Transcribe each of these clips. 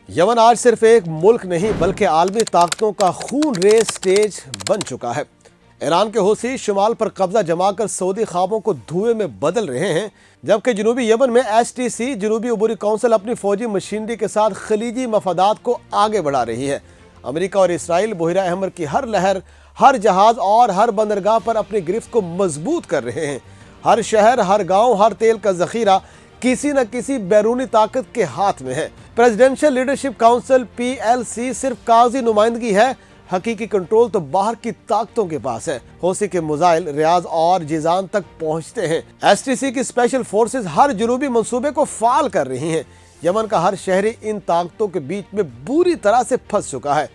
یمن آج صرف ایک ملک نہیں بلکہ عالمی طاقتوں کا خون ریز سٹیج بن چکا ہے۔ ایران کے حوثی شمال پر قبضہ جما کر سعودی خوابوں کو دھوئے میں بدل رہے ہیں، جبکہ جنوبی یمن میں STC جنوبی عبوری کونسل اپنی فوجی مشینری کے ساتھ خلیجی مفادات کو آگے بڑھا رہی ہے۔ امریکہ اور اسرائیل بحیرہ احمر کی ہر لہر، ہر جہاز اور ہر بندرگاہ پر اپنی گرفت کو مضبوط کر رہے ہیں۔ ہر شہر، ہر گاؤں، ہر تیل کا ذخیرہ کسی نہ کسی بیرونی طاقت کے ہاتھ میں ہے۔ پریزیڈنشل لیڈرشپ کونسل PLC صرف کاغذی نمائندگی ہے، حقیقی کنٹرول تو باہر کی طاقتوں کے پاس ہے۔ حوثی کے میزائل ریاض اور جیزان تک پہنچتے ہیں۔ STC کی اسپیشل فورسز ہر جنوبی منصوبے کو فعال کر رہی ہیں۔ یمن کا ہر شہری ان طاقتوں کے بیچ میں بری طرح سے پھنس چکا ہے۔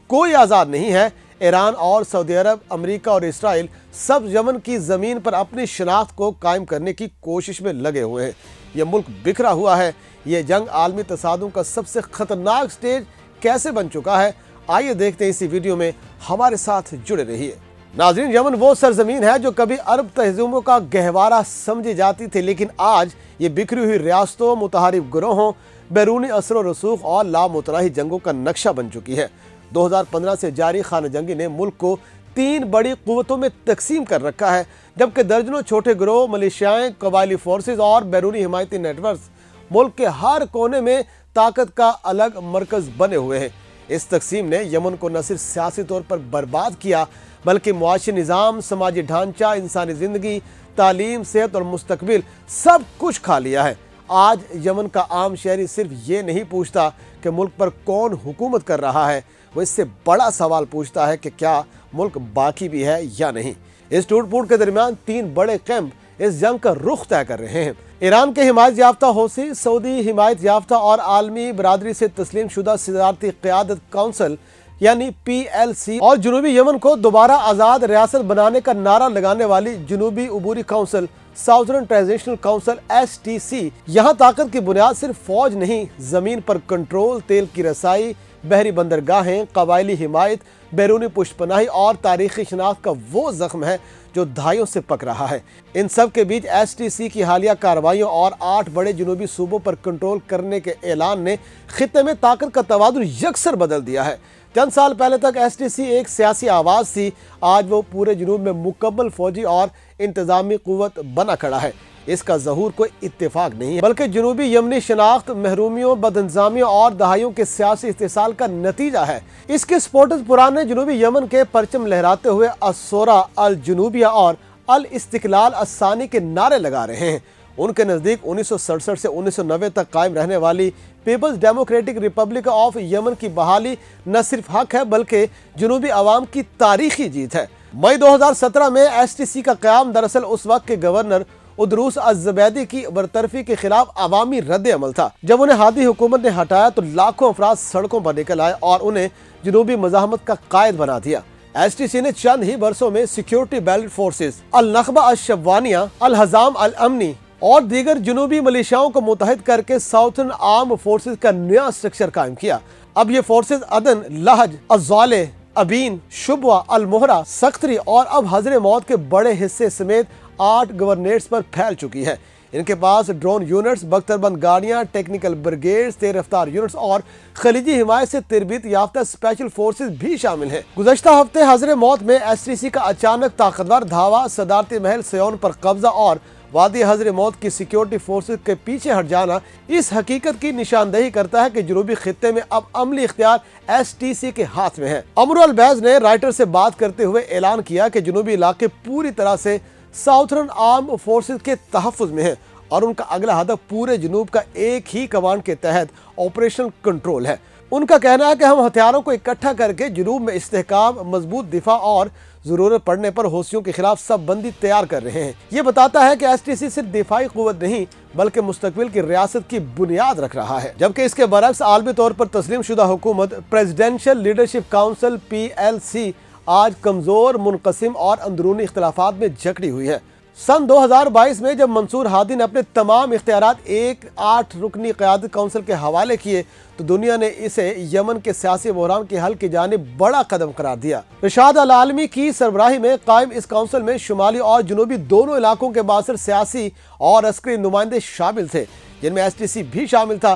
کوئی آزاد نہیں ہے۔ ایران اور سعودی عرب، امریکہ اور اسرائیل سب یمن کی زمین پر اپنی شناخت کو قائم کرنے کی کوشش میں لگے ہوئے ہیں۔ یہ ملک بکھرا ہوا ہے۔ یہ جنگ عالمی تصادم کا سب سے خطرناک سٹیج کیسے بن چکا ہے؟ آئیے دیکھتے ہیں اسی ویڈیو میں، ہمارے ساتھ جڑے رہیے۔ ناظرین، یمن وہ سرزمین ہے جو کبھی عرب تہذیبوں کا گہوارہ سمجھی جاتی تھی، لیکن آج یہ بکھری ہوئی ریاستوں، متحارب گروہوں، بیرونی اثر و رسوخ اور لامتناہی جنگوں کا نقشہ بن چکی ہے۔ 2015 سے جاری خانہ جنگی نے ملک کو 3 بڑی قوتوں میں تقسیم کر رکھا ہے، جبکہ درجنوں چھوٹے گروہ، ملیشیائیں، قبائلی فورسز اور بیرونی حمایتی نیٹ ورکس ملک کے ہر کونے میں طاقت کا الگ مرکز بنے ہوئے ہیں۔ اس تقسیم نے یمن کو نہ صرف سیاسی طور پر برباد کیا، بلکہ معاشی نظام، سماجی ڈھانچہ، انسانی زندگی، تعلیم، صحت اور مستقبل سب کچھ کھا لیا ہے۔ آج یمن کا عام شہری صرف یہ نہیں پوچھتا کہ ملک پر کون حکومت کر رہا ہے، وہ اس سے بڑا سوال پوچھتا ہے کہ کیا ملک باقی بھی ہے یا نہیں۔ اس ٹوٹ پھوٹ کے درمیان 3 بڑے کیمپ اس جنگ کا رخ طے کر رہے ہیں۔ ایران کے حمایت یافتہ حوثی، سعودی حمایت یافتہ اور عالمی برادری سے تسلیم شدہ صدارتی قیادت کونسل یعنی PLC، اور جنوبی یمن کو دوبارہ آزاد ریاست بنانے کا نعرہ لگانے والی جنوبی عبوری council southern transitional council STC۔ یہاں طاقت کی بنیاد صرف فوج نہیں، زمین پر کنٹرول، تیل کی رسائی، بحری بندرگاہیں، قبائلی حمایت، بیرونی پشت پناہی اور تاریخی شناخت کا وہ زخم ہے جو دہائیوں سے پک رہا ہے۔ ان سب کے بیچ STC کی حالیہ کارروائیوں اور 8 بڑے جنوبی صوبوں پر کنٹرول کرنے کے اعلان نے خطے میں طاقت کا توازن یکسر بدل دیا ہے۔ چند سال پہلے تک STC ایک سیاسی آواز تھی، آج وہ پورے جنوب میں مکمل فوجی اور انتظامی قوت بنا کھڑا ہے۔ اس کا ظہور کوئی اتفاق نہیں ہے، بلکہ جنوبی یمنی شناخت، محرومیوں، بدانتظامیوں اور دہائیوں کے سیاسی استحصال کا نتیجہ ہے۔ اس کے سپورٹرز پرانے جنوبی یمن کے پرچم لہراتے ہوئے الثورہ الجنوبیہ اور الاستقلال الثانی کے نعرے لگا رہے ہیں۔ ان کے نزدیک 1967 سے 1990 تک قائم رہنے والی پیپلز ڈیموکریٹک ریپبلک آف یمن کی بحالی نہ صرف حق ہے بلکہ جنوبی عوام کی تاریخی جیت ہے۔ مئی 2017 میں STC کا قیام دراصل اس وقت کے گورنر ادروس الزبیدی کی برطرفی کے خلاف عوامی رد عمل تھا۔ جب انہیں ہادی حکومت نے ہٹایا تو لاکھوں افراد سڑکوں پر نکل آئے اور انہیں جنوبی مزاحمت کا قائد بنا دیا۔ STC نے چند ہی برسوں میں سیکیورٹی بیلٹ فورسز، النخبہ الشبوانیہ، الحزام الامنی اور دیگر جنوبی ملیشیاؤں کو متحد کر کے ساؤتھرن آرم فورسز کا نیا سٹرکچر قائم کیا۔ اب یہ فورسز عدن، لہج، الزوالے، ابین، شبوہ، المہرہ، سختری اور اب حضر موت کے بڑے حصے سمیت 8 گورنریٹس پر پھیل چکی ہے۔ ان کے پاس ڈرون یونٹس، بختر بند گاڑیاں، ٹیکنیکل بریگیڈز، تیز رفتار یونٹس اور خلیجی حمایت سے تربیت یافتہ اسپیشل فورسز بھی شامل ہیں۔ گزشتہ ہفتے حضر موت میں STC کا اچانک طاقتور دھاوا، صدارتی محل سیون پر قبضہ اور وادی حضر موت کی سیکیورٹی فورسز کے پیچھے ہٹ جانا اس حقیقت کی نشاندہی کرتا ہے کہ جنوبی خطے میں اب عملی اختیار STC کے ہاتھ میں ہے۔ امرو البیض نے رائٹر سے بات کرتے ہوئے اعلان کیا کہ جنوبی علاقے پوری طرح سے ساؤتھرن آرم فورسز کے تحفظ میں ہے اور ان کا اگلا ہدف پورے جنوب کا ایک ہی کمانڈ کے تحت آپریشنل کنٹرول ہے۔ ان کا کہنا ہے کہ ہم ہتھیاروں کو اکٹھا کر کے جنوب میں استحکام، مضبوط دفاع اور ضرورت پڑنے پر حوثیوں کے خلاف سب بندی تیار کر رہے ہیں۔ یہ بتاتا ہے کہ STC صرف دفاعی قوت نہیں بلکہ مستقبل کی ریاست کی بنیاد رکھ رہا ہے، جبکہ اس کے برعکس عالمی طور پر تسلیم شدہ حکومت پریزیڈنشل لیڈرشپ کونسل PLC آج کمزور، منقسم اور اندرونی اختلافات میں جکڑی ہوئی ہے۔ سن 2022 میں جب منصور ہادی نے اپنے تمام اختیارات ایک 8 رکنی قیادت کونسل کے حوالے کیے تو دنیا نے اسے یمن کے سیاسی بحران کے حل کی جانب بڑا قدم قرار دیا۔ رشاد العالمی کی سربراہی میں قائم اس کونسل میں شمالی اور جنوبی دونوں علاقوں کے بااثر سیاسی اور عسکری نمائندے شامل تھے، جن میں STC بھی شامل تھا۔